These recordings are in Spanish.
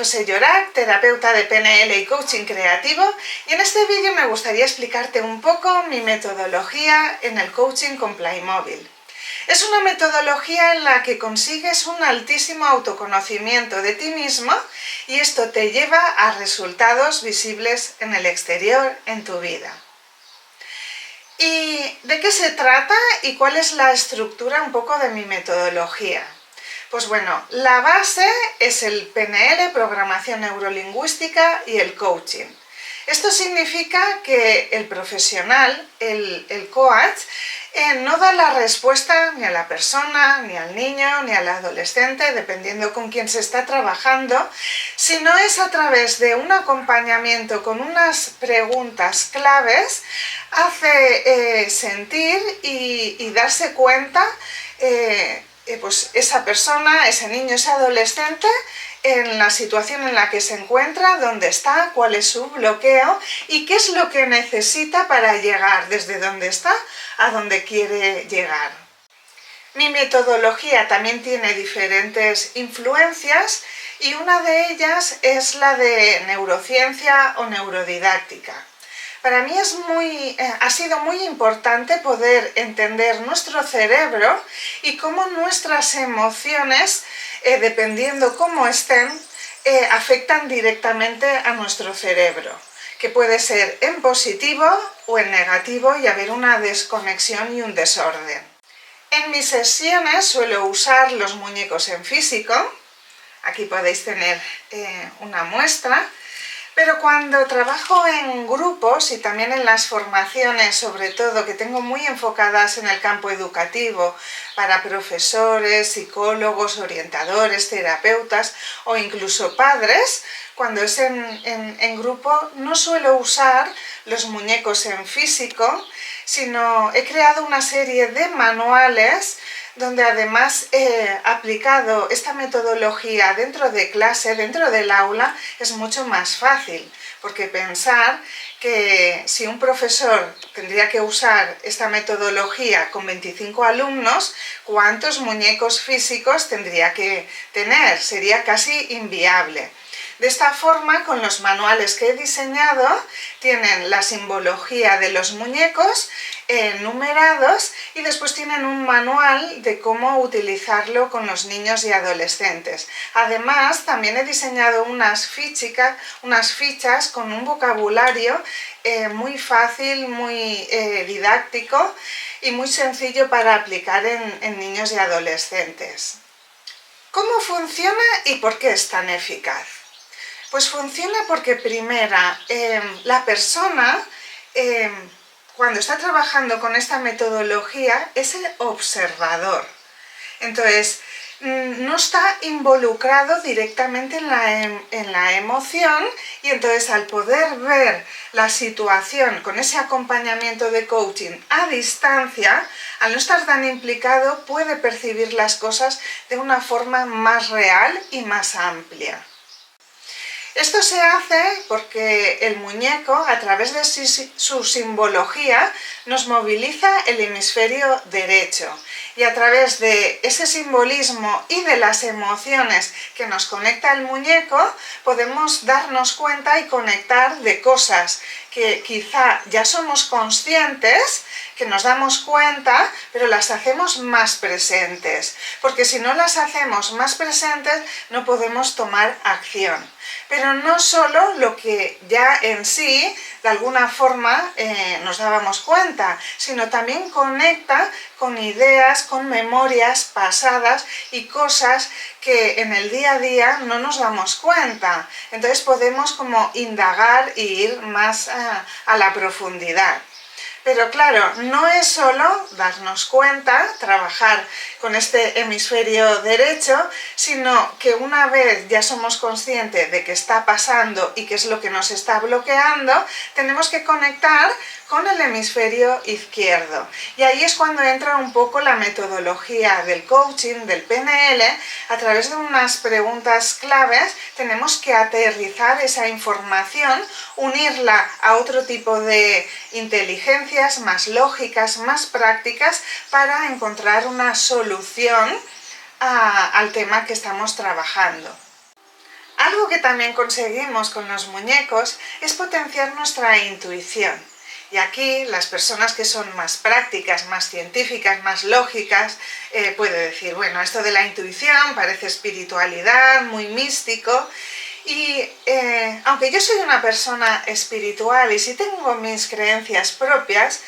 José Llorac, terapeuta de PNL y coaching creativo, y en este vídeo me gustaría explicarte un poco mi metodología en el coaching con Playmobil. Es una metodología en la que consigues un altísimo autoconocimiento de ti mismo y esto te lleva a resultados visibles en el exterior, en tu vida. ¿Y de qué se trata y cuál es la estructura un poco de mi metodología? Pues bueno, la base es el PNL, programación neurolingüística, y el coaching. Esto significa que el profesional, el coach, no da la respuesta ni a la persona, ni al niño, ni al adolescente, dependiendo con quién se está trabajando, sino es a través de un acompañamiento con unas preguntas claves, hace sentir y darse cuenta pues esa persona, ese niño, ese adolescente, en la situación en la que se encuentra, dónde está, cuál es su bloqueo y qué es lo que necesita para llegar desde donde está a donde quiere llegar. Mi metodología también tiene diferentes influencias y una de ellas es la de neurociencia o neurodidáctica. Para mí ha sido muy importante poder entender nuestro cerebro y cómo nuestras emociones, dependiendo cómo estén, afectan directamente a nuestro cerebro, que puede ser en positivo o en negativo y haber una desconexión y un desorden. En mis sesiones suelo usar los muñecos en físico, aquí podéis tener una muestra. Pero cuando trabajo en grupos y también en las formaciones, sobre todo, que tengo muy enfocadas en el campo educativo, para profesores, psicólogos, orientadores, terapeutas o incluso padres, cuando es en grupo no suelo usar los muñecos en físico, sino he creado una serie de manuales donde además he aplicado esta metodología dentro de clase, dentro del aula, es mucho más fácil, porque pensar que si un profesor tendría que usar esta metodología con 25 alumnos, ¿cuántos muñecos físicos tendría que tener? Sería casi inviable. De esta forma, con los manuales que he diseñado, tienen la simbología de los muñecos numerados y después tienen un manual de cómo utilizarlo con los niños y adolescentes. Además, también he diseñado unas fichas con un vocabulario muy fácil, muy didáctico y muy sencillo para aplicar en niños y adolescentes. ¿Cómo funciona y por qué es tan eficaz? Pues funciona porque primera, la persona cuando está trabajando con esta metodología es el observador. Entonces, no está involucrado directamente en la emoción y entonces al poder ver la situación con ese acompañamiento de coaching a distancia, al no estar tan implicado, puede percibir las cosas de una forma más real y más amplia. Esto se hace porque el muñeco, a través de su simbología, nos moviliza el hemisferio derecho y a través de ese simbolismo y de las emociones que nos conecta el muñeco, podemos darnos cuenta y conectar de cosas que quizá ya somos conscientes, que nos damos cuenta, pero las hacemos más presentes, porque si no las hacemos más presentes no podemos tomar acción. Pero no solo lo que ya en sí, de alguna forma, nos dábamos cuenta, sino también conecta con ideas, con memorias pasadas y cosas que en el día a día no nos damos cuenta. Entonces podemos como indagar e ir más a la profundidad. Pero claro, no es solo darnos cuenta, trabajar con este hemisferio derecho, sino que una vez ya somos conscientes de qué está pasando y qué es lo que nos está bloqueando, tenemos que conectar con el hemisferio izquierdo. Y ahí es cuando entra un poco la metodología del coaching, del PNL. A través de unas preguntas claves tenemos que aterrizar esa información, unirla a otro tipo de inteligencias más lógicas, más prácticas, para encontrar una solución al tema que estamos trabajando. Algo que también conseguimos con los muñecos es potenciar nuestra intuición. Y aquí las personas que son más prácticas, más científicas, más lógicas, puede decir, bueno, esto de la intuición parece espiritualidad, muy místico. Y aunque yo soy una persona espiritual y sí tengo mis creencias propias,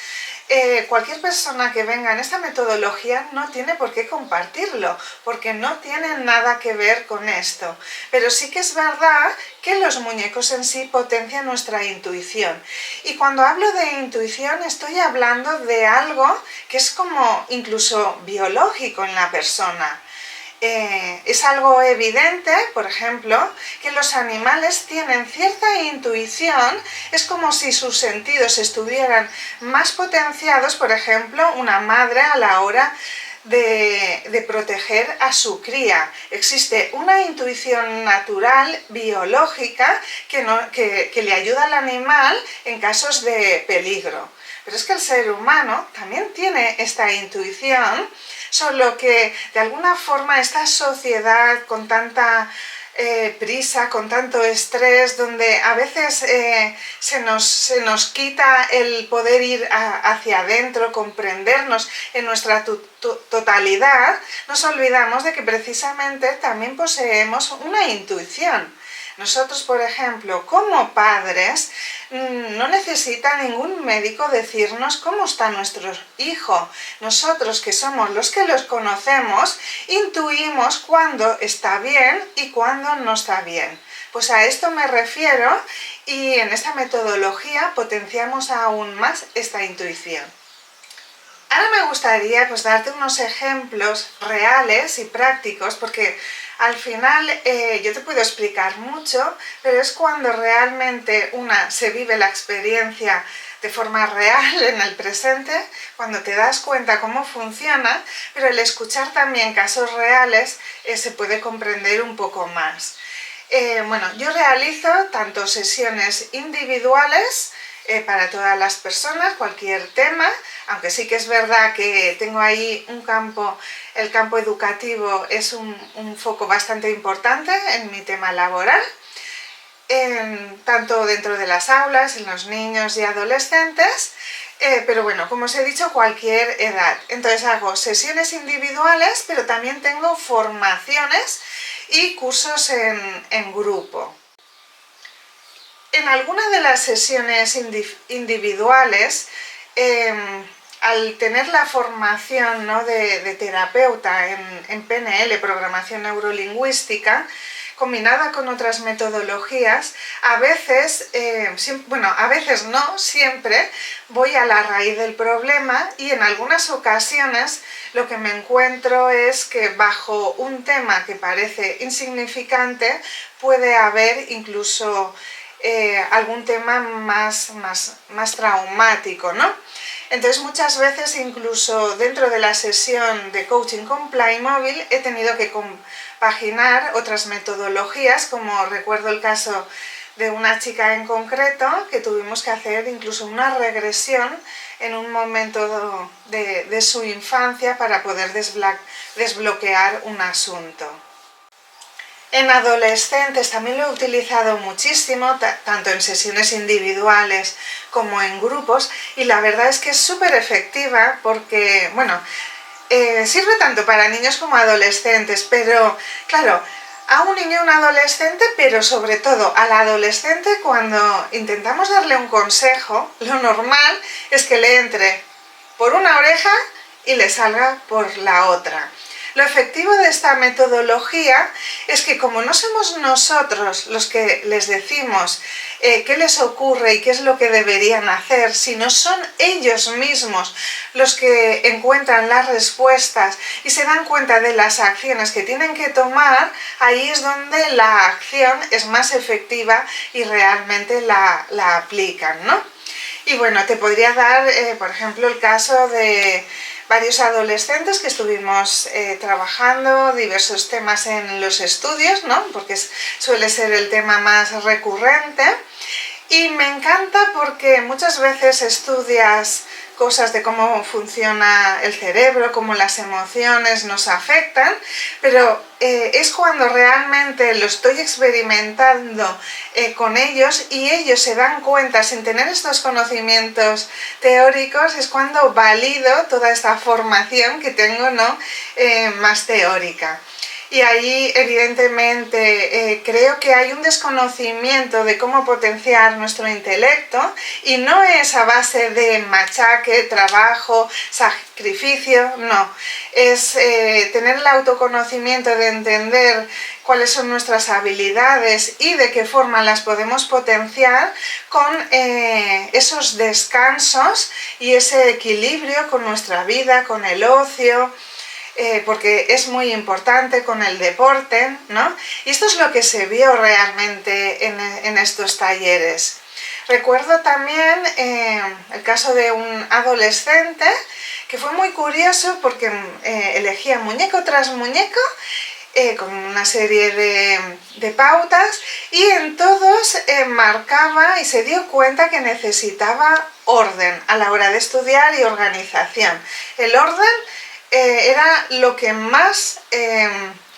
cualquier persona que venga en esta metodología no tiene por qué compartirlo, porque no tiene nada que ver con esto. Pero sí que es verdad que los muñecos en sí potencian nuestra intuición. Y cuando hablo de intuición estoy hablando de algo que es como incluso biológico en la persona. Es algo evidente, por ejemplo, que los animales tienen cierta intuición, es como si sus sentidos estuvieran más potenciados, por ejemplo, una madre a la hora de proteger a su cría. Existe una intuición natural, biológica, que le ayuda al animal en casos de peligro. Pero es que el ser humano también tiene esta intuición, solo que de alguna forma esta sociedad con tanta prisa, con tanto estrés, donde a veces se nos quita el poder ir hacia adentro, comprendernos en nuestra totalidad, nos olvidamos de que precisamente también poseemos una intuición. Nosotros, por ejemplo, como padres, no necesita ningún médico decirnos cómo está nuestro hijo. Nosotros, que somos los que los conocemos, intuimos cuándo está bien y cuándo no está bien. Pues a esto me refiero y en esta metodología potenciamos aún más esta intuición. Ahora me gustaría darte unos ejemplos reales y prácticos, porque al final yo te puedo explicar mucho, pero es cuando realmente se vive la experiencia de forma real en el presente, cuando te das cuenta cómo funciona, pero el escuchar también casos reales se puede comprender un poco más. Yo realizo tanto sesiones individuales para todas las personas, cualquier tema, aunque sí que es verdad que tengo ahí el campo educativo es un foco bastante importante en mi tema laboral, tanto dentro de las aulas, en los niños y adolescentes, pero bueno, como os he dicho, cualquier edad. Entonces hago sesiones individuales, pero también tengo formaciones y cursos en grupo. En alguna de las sesiones individuales, al tener la formación, ¿no?, de terapeuta en PNL, programación neurolingüística, combinada con otras metodologías, a veces no, siempre voy a la raíz del problema y en algunas ocasiones lo que me encuentro es que bajo un tema que parece insignificante puede haber incluso algún tema más traumático, ¿no? Entonces muchas veces incluso dentro de la sesión de coaching con Playmobil he tenido que compaginar otras metodologías, como recuerdo el caso de una chica en concreto que tuvimos que hacer incluso una regresión en un momento de su infancia para poder desbloquear un asunto. En adolescentes también lo he utilizado muchísimo, tanto en sesiones individuales como en grupos, y la verdad es que es súper efectiva porque, sirve tanto para niños como adolescentes, pero claro, a un niño y un adolescente, pero sobre todo al adolescente, cuando intentamos darle un consejo, lo normal es que le entre por una oreja y le salga por la otra. Lo efectivo de esta metodología es que como no somos nosotros los que les decimos qué les ocurre y qué es lo que deberían hacer, sino son ellos mismos los que encuentran las respuestas y se dan cuenta de las acciones que tienen que tomar, ahí es donde la acción es más efectiva y realmente la aplican, ¿no? Y bueno, te podría dar, por ejemplo, el caso de varios adolescentes que estuvimos trabajando diversos temas en los estudios, ¿no?, porque suele ser el tema más recurrente, y me encanta porque muchas veces estudias cosas de cómo funciona el cerebro, cómo las emociones nos afectan, pero es cuando realmente lo estoy experimentando con ellos y ellos se dan cuenta, sin tener estos conocimientos teóricos, es cuando valido toda esta formación que tengo, ¿no? Más teórica. Y ahí evidentemente creo que hay un desconocimiento de cómo potenciar nuestro intelecto y no es a base de machaque, trabajo, sacrificio, no. Es tener el autoconocimiento de entender cuáles son nuestras habilidades y de qué forma las podemos potenciar con esos descansos y ese equilibrio con nuestra vida, con el ocio, porque es muy importante con el deporte, ¿no? Y esto es lo que se vio realmente en estos talleres. Recuerdo también el caso de un adolescente que fue muy curioso porque elegía muñeco tras muñeco con una serie de pautas y en todos marcaba y se dio cuenta que necesitaba orden a la hora de estudiar y organización. El orden era lo que más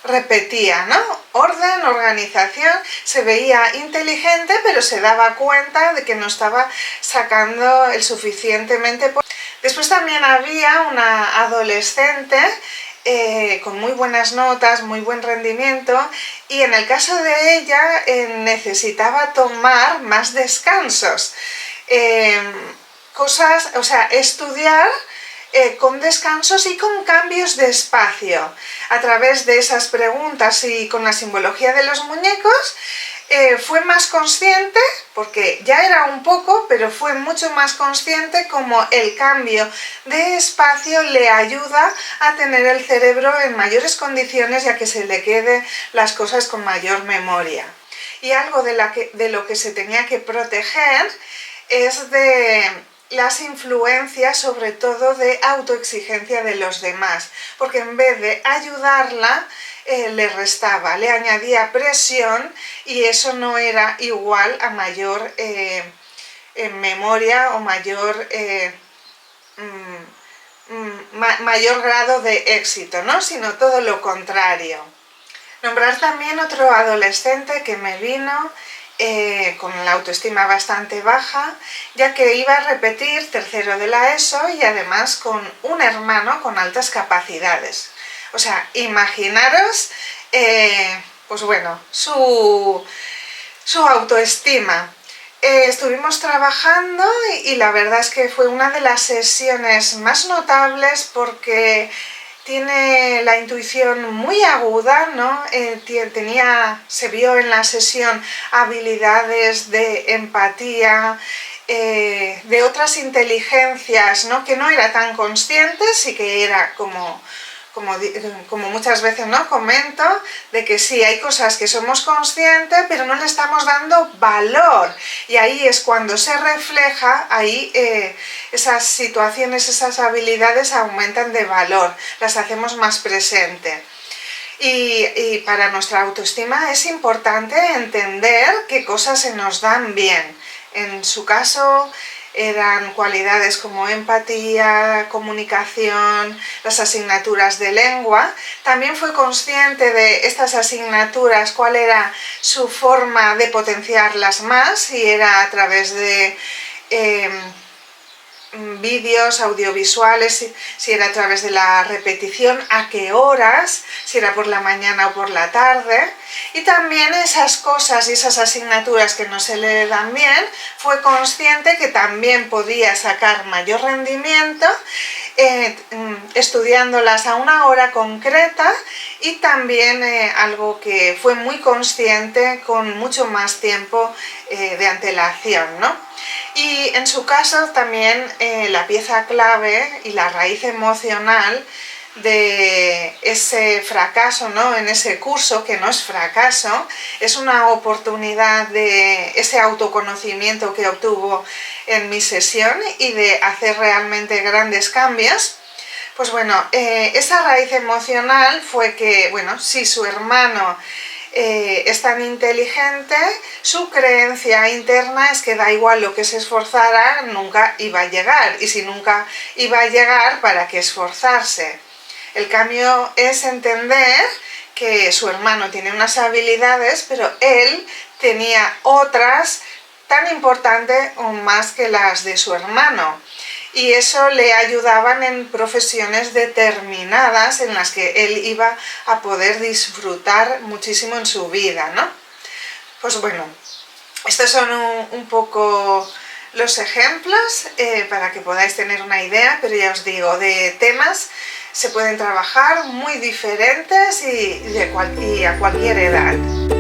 repetía, ¿no? Orden, organización, se veía inteligente, pero se daba cuenta de que no estaba sacando el suficientemente. Después también había una adolescente con muy buenas notas, muy buen rendimiento, y en el caso de ella necesitaba tomar más descansos. O sea, estudiar con descansos y con cambios de espacio. A través de esas preguntas y con la simbología de los muñecos, fue más consciente, porque ya era un poco, pero fue mucho más consciente como el cambio de espacio le ayuda a tener el cerebro en mayores condiciones y a que se le queden las cosas con mayor memoria. Y algo de lo que se tenía que proteger es de las influencias, sobre todo de autoexigencia de los demás, porque en vez de ayudarla, le restaba, le añadía presión y eso no era igual a mayor memoria o mayor grado de éxito, ¿no? Sino todo lo contrario. Nombrar también otro adolescente que me vino con la autoestima bastante baja, ya que iba a repetir tercero de la ESO y además con un hermano con altas capacidades. O sea, imaginaros, pues bueno, su autoestima. Estuvimos trabajando y la verdad es que fue una de las sesiones más notables porque tiene la intuición muy aguda, ¿no? Se vio en la sesión habilidades de empatía, de otras inteligencias, ¿no? Que no era tan conscientes y que era como muchas veces, ¿no? Comento, de que sí, hay cosas que somos conscientes, pero no le estamos dando valor. Y ahí es cuando se refleja, ahí esas situaciones, esas habilidades aumentan de valor, las hacemos más presentes. Y para nuestra autoestima es importante entender qué cosas se nos dan bien. En su caso eran cualidades como empatía, comunicación, las asignaturas de lengua. También fue consciente de estas asignaturas, cuál era su forma de potenciarlas más, si era a través de vídeos, audiovisuales, si era a través de la repetición, a qué horas, si era por la mañana o por la tarde. Y también esas cosas y esas asignaturas que no se le dan bien, fue consciente que también podía sacar mayor rendimiento estudiándolas a una hora concreta y también algo que fue muy consciente con mucho más tiempo de antelación, ¿no? Y en su caso también la pieza clave y la raíz emocional de ese fracaso, ¿no? En ese curso, que no es fracaso, es una oportunidad de ese autoconocimiento que obtuvo en mi sesión y de hacer realmente grandes cambios. Pues bueno, esa raíz emocional fue que, bueno, si su hermano es tan inteligente, su creencia interna es que da igual lo que se esforzara, nunca iba a llegar. Y si nunca iba a llegar, ¿para qué esforzarse? El cambio es entender que su hermano tiene unas habilidades, pero él tenía otras tan importantes o más que las de su hermano. Y eso le ayudaban en profesiones determinadas en las que él iba a poder disfrutar muchísimo en su vida, ¿no? Pues bueno, estos son un poco los ejemplos para que podáis tener una idea, pero ya os digo, de temas se pueden trabajar muy diferentes y a cualquier edad.